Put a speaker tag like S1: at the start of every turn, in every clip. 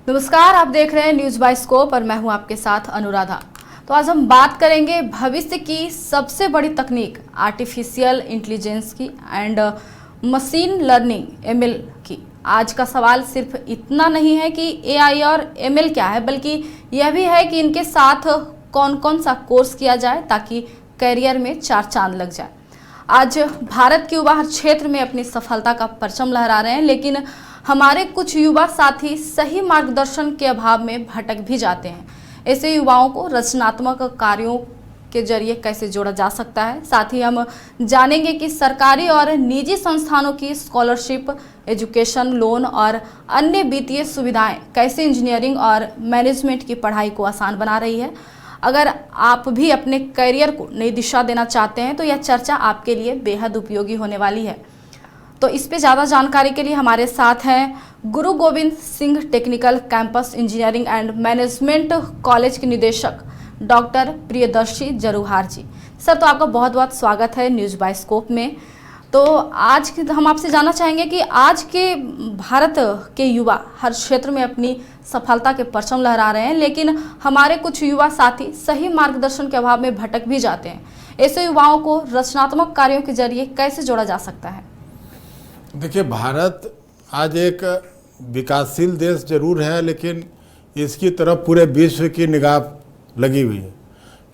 S1: नमस्कार, आप देख रहे हैं न्यूज बाय स्कोप और मैं हूं आपके साथ अनुराधा। तो आज हम बात करेंगे भविष्य की सबसे बड़ी तकनीक आर्टिफिशियल इंटेलिजेंस की एंड मशीन लर्निंग एमएल की। आज का सवाल सिर्फ इतना नहीं है कि एआई और एमएल क्या है, बल्कि यह भी है कि इनके साथ कौन कौन सा कोर्स किया जाए ताकि करियर में चार चांद लग जाए। आज भारत के युवा हर क्षेत्र में अपनी सफलता का परचम लहरा रहे हैं, लेकिन हमारे कुछ युवा साथी सही मार्गदर्शन के अभाव में भटक भी जाते हैं। ऐसे युवाओं को रचनात्मक कार्यों के जरिए कैसे जोड़ा जा सकता है। साथ ही हम जानेंगे कि सरकारी और निजी संस्थानों की स्कॉलरशिप, एजुकेशन लोन और अन्य वित्तीय सुविधाएं कैसे इंजीनियरिंग और मैनेजमेंट की पढ़ाई को आसान बना रही है। अगर आप भी अपने करियर को नई दिशा देना चाहते हैं तो यह चर्चा आपके लिए बेहद उपयोगी होने वाली है। तो इस पे ज़्यादा जानकारी के लिए हमारे साथ हैं गुरु Govind Singh technical campus engineering and management college के निदेशक डॉक्टर प्रियदर्शी जरूहार जी। सर, तो आपका बहुत बहुत स्वागत है न्यूज़ बाय स्कोप में। तो आज हम आपसे जानना चाहेंगे कि आज के भारत के युवा हर क्षेत्र में अपनी सफलता के परचम लहरा रहे हैं, लेकिन हमारे कुछ युवा साथी सही मार्गदर्शन के अभाव में भटक भी जाते हैं। ऐसे युवाओं को रचनात्मक कार्यों के जरिए कैसे जोड़ा जा सकता है?
S2: देखिए, भारत आज एक विकासशील देश जरूर है, लेकिन इसकी तरफ पूरे विश्व की निगाह लगी हुई है,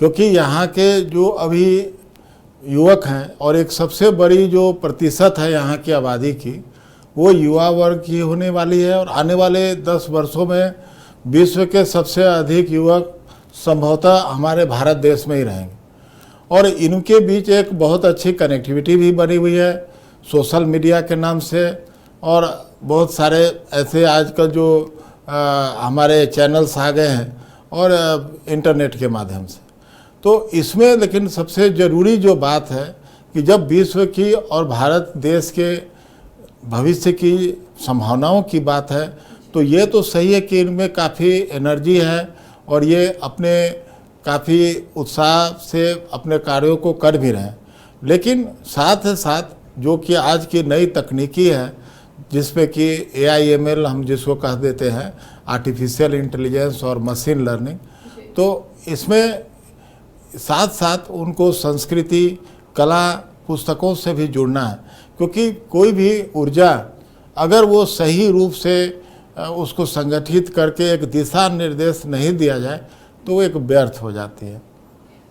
S2: क्योंकि यहाँ के जो अभी युवक हैं और एक सबसे बड़ी जो प्रतिशत है यहाँ की आबादी की, वो युवा वर्ग की होने वाली है। और आने वाले 10 वर्षों में विश्व के सबसे अधिक युवक संभवतः हमारे भारत देश में ही रहेंगे। और इनके बीच एक बहुत अच्छी कनेक्टिविटी भी बनी हुई है सोशल मीडिया के नाम से, और बहुत सारे ऐसे आजकल जो हमारे चैनल्स आ गए हैं और इंटरनेट के माध्यम से। तो इसमें लेकिन सबसे ज़रूरी जो बात है कि जब विश्व की और भारत देश के भविष्य की संभावनाओं की बात है, तो ये तो सही है कि इनमें काफ़ी एनर्जी है और ये अपने काफ़ी उत्साह से अपने कार्यों को कर भी रहे हैं। लेकिन साथ साथ जो कि आज की नई तकनीकी है, जिसमें कि AIML हम जिसको कह देते हैं, आर्टिफिशियल इंटेलिजेंस और मशीन लर्निंग, तो इसमें साथ साथ उनको संस्कृति, कला, पुस्तकों से भी जुड़ना है, क्योंकि कोई भी ऊर्जा अगर वो सही रूप से उसको संगठित करके एक दिशा निर्देश नहीं दिया जाए तो वो एक व्यर्थ हो जाती है।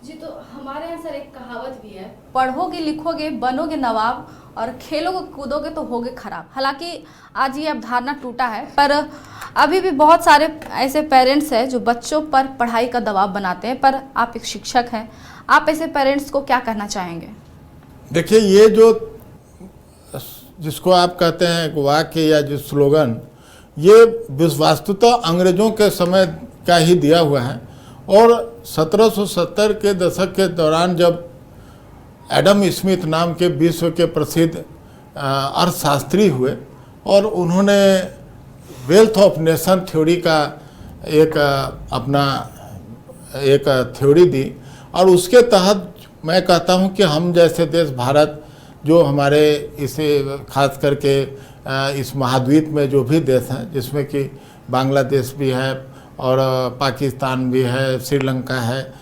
S1: जी, तो हमारे यहाँ सर एक कहावत भी है, पढ़ोगे लिखोगे बनोगे नवाब और खेलोगे कूदोगे तो होगे खराब। हालांकि आज ये अवधारणा टूटा है, पर अभी भी बहुत सारे ऐसे पेरेंट्स हैं जो बच्चों पर पढ़ाई का दबाव बनाते हैं। पर आप एक शिक्षक हैं, आप ऐसे पेरेंट्स को क्या कहना चाहेंगे?
S2: देखिए, ये जो जिसको आप कहते हैं एक वाक्य या जो स्लोगन, ये वास्तुतः अंग्रेजों के समय का ही दिया हुआ है। और 1770 के दशक के दौरान जब एडम स्मिथ नाम के विश्व के प्रसिद्ध अर्थशास्त्री हुए और उन्होंने वेल्थ ऑफ नेशन थ्योरी का एक अपना एक थ्योरी दी, और उसके तहत मैं कहता हूं कि हम जैसे देश भारत, जो हमारे इसे खास करके इस महाद्वीप में जो भी देश हैं, जिसमें कि बांग्लादेश भी है और पाकिस्तान भी है, श्रीलंका है,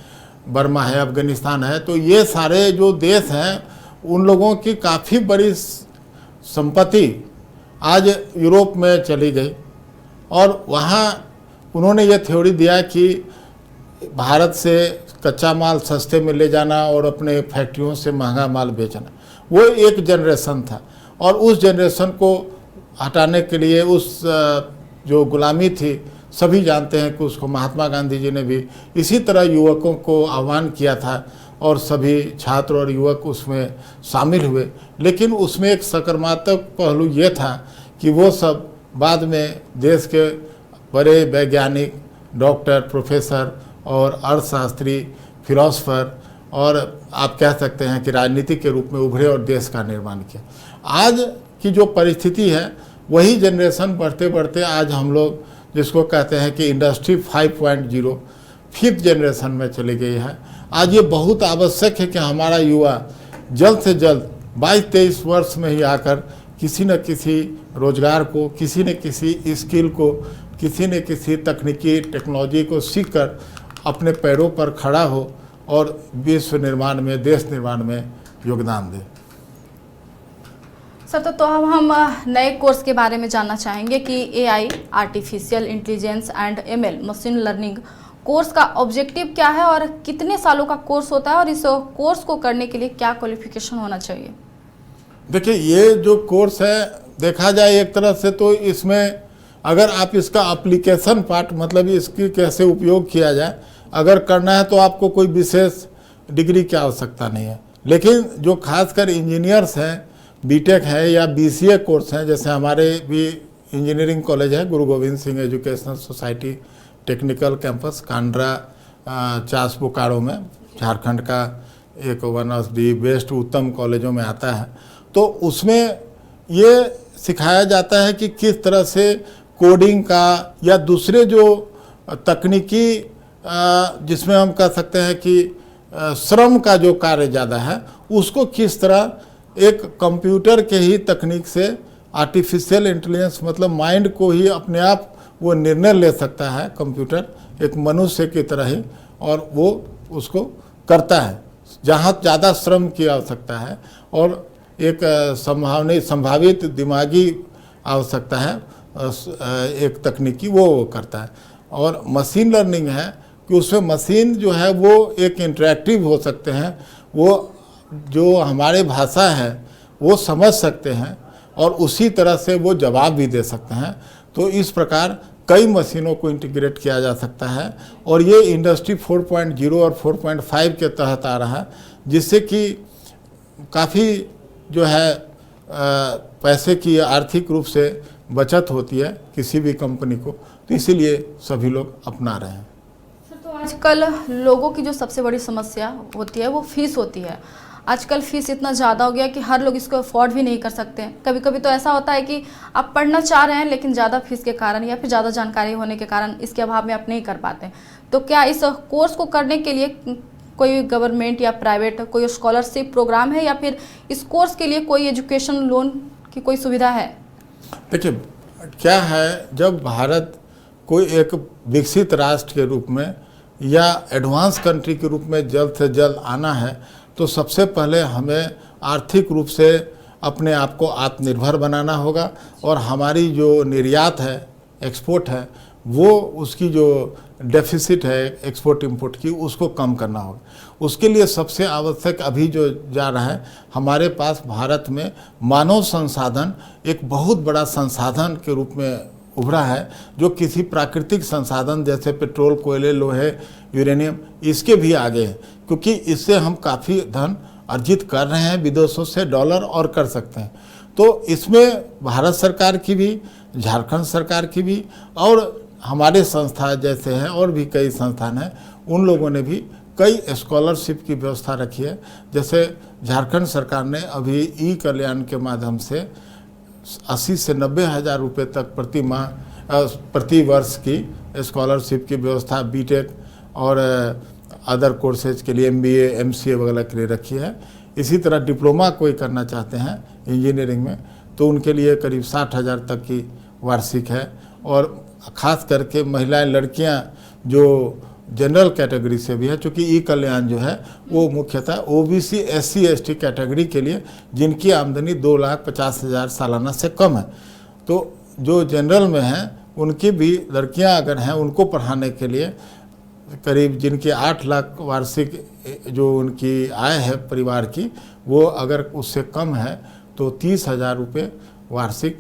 S2: बर्मा है, अफगानिस्तान है, तो ये सारे जो देश हैं उन लोगों की काफ़ी बड़ी संपत्ति आज यूरोप में चली गई। और वहाँ उन्होंने ये थ्योरी दिया कि भारत से कच्चा माल सस्ते में ले जाना और अपने फैक्ट्रियों से महंगा माल बेचना, वो एक जनरेशन था। और उस जनरेशन को हटाने के लिए उस जो गुलामी थी, सभी जानते हैं कि उसको महात्मा गांधी जी ने भी इसी तरह युवकों को आह्वान किया था और सभी छात्र और युवक उसमें शामिल हुए। लेकिन उसमें एक सकारात्मक पहलू ये था कि वो सब बाद में देश के बड़े वैज्ञानिक, डॉक्टर, प्रोफेसर और अर्थशास्त्री, फिलोसफर और आप कह सकते हैं कि राजनीति के रूप में उभरे और देश का निर्माण किया। आज की जो परिस्थिति है, वही जनरेशन बढ़ते बढ़ते आज हम लोग जिसको कहते हैं कि इंडस्ट्री 5.0 5th जनरेशन में चली गई है। आज ये बहुत आवश्यक है कि हमारा युवा जल्द से जल्द 22-23 वर्ष में ही आकर किसी न किसी रोजगार को, किसी न किसी स्किल को किसी न किसी तकनीकी टेक्नोलॉजी को सीखकर अपने पैरों पर खड़ा हो और विश्व निर्माण में, देश निर्माण में योगदान दे।
S1: सर, तो अब हम नए कोर्स के बारे में जानना चाहेंगे कि AI, artificial intelligence and ML, machine learning course का ऑब्जेक्टिव क्या है और कितने सालों का कोर्स होता है और इस कोर्स को करने के लिए क्या क्वालिफिकेशन होना चाहिए?
S2: देखिए, ये जो कोर्स है, देखा जाए एक तरह से तो इसमें अगर आप इसका एप्लीकेशन पार्ट, मतलब इसकी कैसे उपयोग किया जाए, अगर करना है तो आपको कोई विशेष डिग्री की आवश्यकता नहीं है। लेकिन जो खासकर इंजीनियर्स हैं, बीटेक है या बीसीए कोर्स हैं, जैसे हमारे भी इंजीनियरिंग कॉलेज है गुरु Govind Singh educational society technical campus Kandra, Chas Bokaro में, झारखंड का एक वन ऑफ दी बेस्ट उत्तम कॉलेजों में आता है। तो उसमें ये सिखाया जाता है कि किस तरह से कोडिंग का या दूसरे जो तकनीकी जिसमें हम कह सकते हैं कि श्रम का जो कार्य ज़्यादा है, उसको किस तरह एक कंप्यूटर के ही तकनीक से, आर्टिफिशियल इंटेलिजेंस मतलब माइंड को ही अपने आप वो निर्णय ले सकता है कंप्यूटर, एक मनुष्य की तरह ही, और वो उसको करता है जहाँ ज़्यादा श्रम की आवश्यकता है और एक संभावित दिमागी आवश्यकता है एक तकनीकी, वो करता है। और मशीन लर्निंग है कि उसमें मशीन जो है वो एक इंटरेक्टिव हो सकते हैं, वो जो हमारे भाषा है वो समझ सकते हैं और उसी तरह से वो जवाब भी दे सकते हैं। तो इस प्रकार कई मशीनों को इंटीग्रेट किया जा सकता है और ये इंडस्ट्री 4.0 और 4.5 के तहत आ रहा है, जिससे कि काफ़ी जो है पैसे की आर्थिक रूप से बचत होती है किसी भी कंपनी को, तो इसीलिए सभी लोग अपना रहे हैं।
S1: तो आजकल लोगों की जो सबसे बड़ी समस्या होती है वो फीस होती है। आजकल फीस इतना ज़्यादा हो गया कि हर लोग इसको अफोर्ड भी नहीं कर सकते हैं। कभी कभी तो ऐसा होता है कि आप पढ़ना चाह रहे हैं लेकिन ज़्यादा फीस के कारण या फिर ज़्यादा जानकारी होने के कारण इसके अभाव में आप नहीं कर पाते। तो क्या इस कोर्स को करने के लिए कोई गवर्नमेंट या प्राइवेट कोई स्कॉलरशिप प्रोग्राम है या फिर इस कोर्स के लिए कोई एजुकेशन लोन की कोई सुविधा है?
S2: देखिए, क्या है, जब भारत कोई एक विकसित राष्ट्र के रूप में या एडवांस कंट्री के रूप में जल्द से जल्द आना है, तो सबसे पहले हमें आर्थिक रूप से अपने आप को आत्मनिर्भर बनाना होगा और हमारी जो निर्यात है, एक्सपोर्ट है, वो उसकी जो डेफिसिट है एक्सपोर्ट इंपोर्ट की, उसको कम करना होगा। उसके लिए सबसे आवश्यक अभी जो जा रहा है, हमारे पास भारत में मानव संसाधन एक बहुत बड़ा संसाधन के रूप में उभरा है, जो किसी प्राकृतिक संसाधन जैसे पेट्रोल, कोयले, लोहे, यूरेनियम इसके भी आगे है, क्योंकि इससे हम काफ़ी धन अर्जित कर रहे हैं विदेशों से, डॉलर और कर सकते हैं। तो इसमें भारत सरकार की भी, झारखंड सरकार की भी और हमारे संस्था जैसे हैं और भी कई संस्थान हैं, उन लोगों ने भी कई स्कॉलरशिप की व्यवस्था रखी है। जैसे झारखंड सरकार ने अभी ई कल्याण के माध्यम से 80 से 90 हज़ार रुपये तक प्रति वर्ष की स्कॉलरशिप की व्यवस्था बीटेक और अदर कोर्सेज के लिए MBA, MCA वगैरह के लिए रखी है। इसी तरह डिप्लोमा कोई करना चाहते हैं इंजीनियरिंग में, तो उनके लिए करीब 60 हज़ार तक की वार्षिक है। और ख़ास करके महिलाएं, लड़कियां जो जनरल कैटेगरी से भी है, चूँकि ई कल्याण जो है वो मुख्यतः OBC, SC, ST कैटेगरी के लिए जिनकी आमदनी 2,50,000 सालाना से कम है, तो जो जनरल में हैं उनकी भी लड़कियां अगर हैं, उनको पढ़ाने के लिए करीब जिनकी 8 लाख वार्षिक जो उनकी आय है परिवार की, वो अगर उससे कम है तो 30,000 रुपये वार्षिक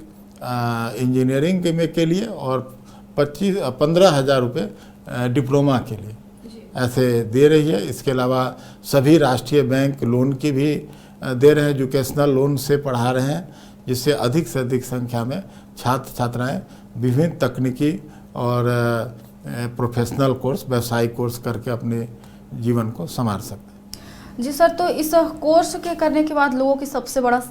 S2: इंजीनियरिंग में के लिए और 15,000 रुपये डिप्लोमा के लिए ऐसे दे रही है। इसके अलावा सभी राष्ट्रीय बैंक लोन की भी दे रहे हैं, एजुकेशनल लोन से पढ़ा रहे हैं, जिससे अधिक से अधिक संख्या में छात्र छात्राएं विभिन्न तकनीकी और प्रोफेशनल कोर्स, व्यावसायिक कोर्स करके अपने जीवन को संवार सकते हैं।
S1: जी सर, तो इस कोर्स के करने के बाद लोगों की सबसे बड़ा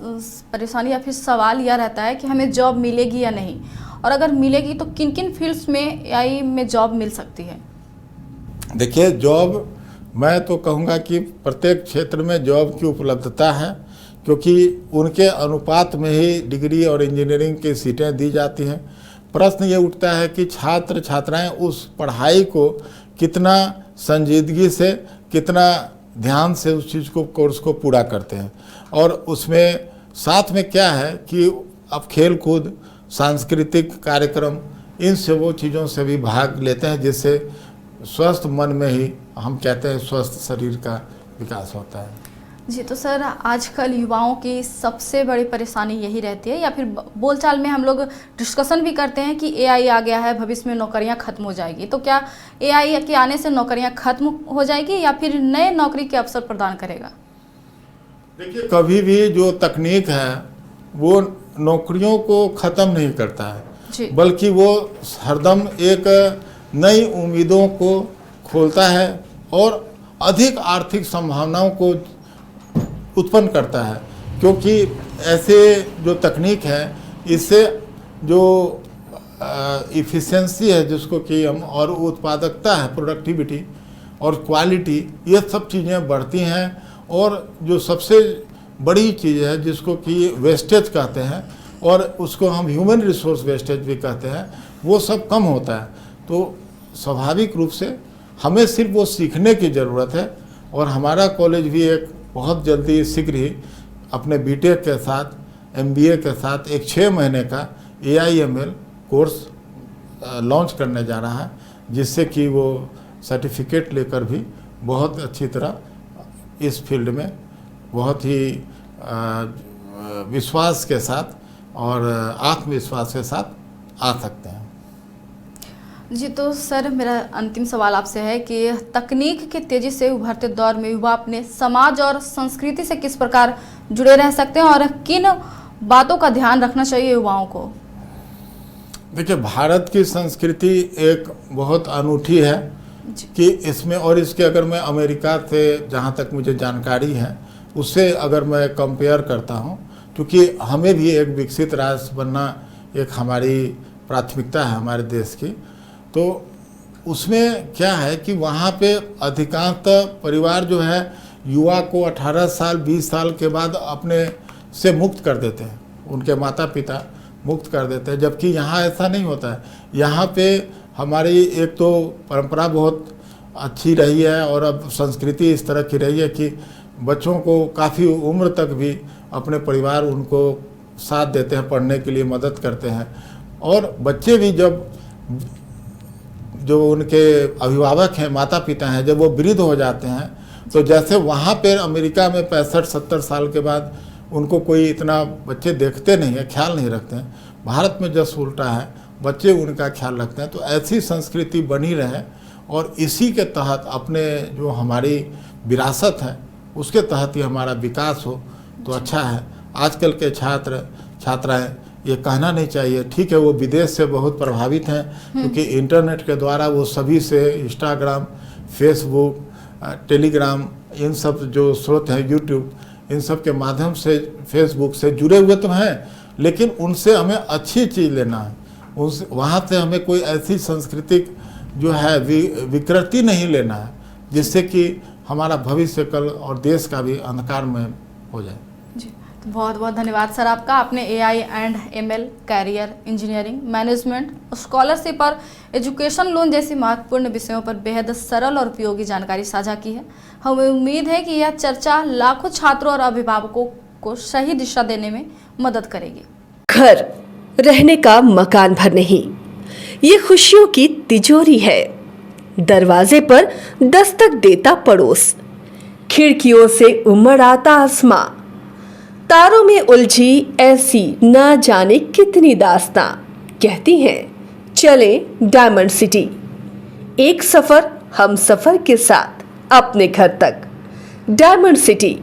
S1: परेशानी या फिर सवाल यह रहता है कि हमें जॉब मिलेगी या नहीं, और अगर मिलेगी तो किन किन फील्ड्स में AI में जॉब मिल सकती है?
S2: देखिए, जॉब मैं तो कहूँगा कि प्रत्येक क्षेत्र में जॉब की उपलब्धता है, क्योंकि उनके अनुपात में ही डिग्री और इंजीनियरिंग की सीटें दी जाती हैं। प्रश्न ये उठता है कि छात्र छात्राएं उस पढ़ाई को कितना संजीदगी से, कितना ध्यान से उस चीज़ को, कोर्स को पूरा करते हैं। और उसमें साथ में क्या है कि अब खेल कूद, सांस्कृतिक कार्यक्रम, इन सबों चीज़ों से भी भाग लेते हैं, जिससे स्वस्थ मन में ही हम कहते हैं स्वस्थ शरीर का विकास होता है।
S1: जी, तो सर आजकल युवाओं की सबसे बड़ी परेशानी यही रहती है, या फिर बोलचाल में हम लोग डिस्कशन भी करते हैं कि एआई आ गया है, भविष्य में नौकरियां खत्म हो जाएगी। तो क्या एआई के आने से नौकरियां खत्म हो जाएगी या फिर नए नौकरी के अवसर प्रदान करेगा?
S2: देखिए, कभी भी जो तकनीक है वो नौकरियों को ख़त्म नहीं करता है, बल्कि वो हरदम एक नई उम्मीदों को खोलता है और अधिक आर्थिक संभावनाओं को उत्पन्न करता है। क्योंकि ऐसे जो तकनीक है, इससे जो इफ़िशियंसी है जिसको कि हम, और उत्पादकता है, प्रोडक्टिविटी और क्वालिटी, ये सब चीज़ें बढ़ती हैं। और जो सबसे बड़ी चीज़ है जिसको कि वेस्टेज कहते हैं, और उसको हम ह्यूमन रिसोर्स वेस्टेज भी कहते हैं, वो सब कम होता है। तो स्वाभाविक रूप से हमें सिर्फ वो सीखने की ज़रूरत है। और हमारा कॉलेज भी एक बहुत जल्दी शीघ्र ही अपने बीटेक के साथ, एमबीए के साथ एक 6 महीने का AIML कोर्स लॉन्च करने जा रहा है, जिससे कि वो सर्टिफिकेट लेकर भी बहुत अच्छी तरह इस फील्ड में बहुत ही विश्वास के साथ और आत्मविश्वास के साथ आ सकते हैं।
S1: जी, तो सर मेरा अंतिम सवाल आपसे है कि तकनीक के तेज़ी से उभरते दौर में युवा अपने समाज और संस्कृति से किस प्रकार जुड़े रह सकते हैं और किन बातों का ध्यान रखना चाहिए युवाओं को?
S2: देखिए, भारत की संस्कृति एक बहुत अनूठी है कि इसमें, और इसके अगर मैं अमेरिका से जहाँ तक मुझे जानकारी है उससे अगर मैं कंपेयर करता हूँ, क्योंकि हमें भी एक विकसित राष्ट्र बनना एक हमारी प्राथमिकता है हमारे देश की, तो उसमें क्या है कि वहाँ पे अधिकांश परिवार जो है युवा को 18 साल 20 साल के बाद अपने से मुक्त कर देते हैं, उनके माता पिता मुक्त कर देते हैं। जबकि यहाँ ऐसा नहीं होता है। यहाँ पे हमारी एक तो परंपरा बहुत अच्छी रही है और अब संस्कृति इस तरह की रही है कि बच्चों को काफ़ी उम्र तक भी अपने परिवार उनको साथ देते हैं, पढ़ने के लिए मदद करते हैं। और बच्चे भी जब जो उनके अभिभावक हैं, माता पिता हैं, जब वो वृद्ध हो जाते हैं, तो जैसे वहाँ पे अमेरिका में 65-70 साल के बाद उनको कोई इतना बच्चे देखते नहीं है, ख्याल नहीं रखते हैं, भारत में जस्ट उल्टा है, बच्चे उनका ख्याल रखते हैं। तो ऐसी संस्कृति बनी रहे और इसी के तहत अपने जो हमारी विरासत है उसके तहत ही हमारा विकास हो तो अच्छा है। आजकल के छात्र छात्राएँ ये कहना नहीं चाहिए, ठीक है वो विदेश से बहुत प्रभावित हैं, क्योंकि इंटरनेट के द्वारा वो सभी से इंस्टाग्राम, फेसबुक, टेलीग्राम, इन सब जो स्रोत हैं, यूट्यूब, इन सब के माध्यम से, फेसबुक से जुड़े हुए तो हैं, लेकिन उनसे हमें अच्छी चीज़ लेना है। उस वहाँ से हमें कोई ऐसी सांस्कृतिक जो है विकृति नहीं लेना है जिससे कि हमारा भविष्य कल और देश का भी अंधकारमय हो जाए।
S1: जी, तो बहुत बहुत धन्यवाद सर आपका। आपने AI&ML, career, engineering, management, scholarship और एजुकेशन लोन जैसी महत्वपूर्ण विषयों पर बेहद सरल और उपयोगी जानकारी साझा की है। हमें उम्मीद है कि यह चर्चा लाखों छात्रों और अभिभावकों को सही दिशा देने में मदद करेगी।
S3: घर रहने का मकान भर नहीं, ये खुशियों की तिजोरी है। दरवाजे पर दस्तक देता पड़ोस, खिड़कियों से उमड़ आता आसमां, तारों में उलझी ऐसी न जाने कितनी दास्तां। कहती हैं चले डायमंड सिटी, एक सफर हम सफर के साथ अपने घर तक। Diamond city,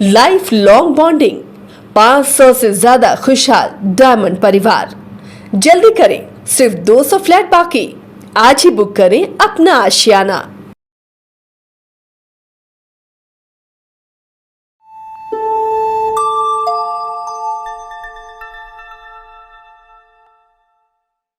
S3: life long bonding, 500 से ज्यादा खुशहाल डायमंड परिवार। जल्दी करें, सिर्फ 200 फ्लैट बाकी। आज ही बुक करें अपना आशियाना।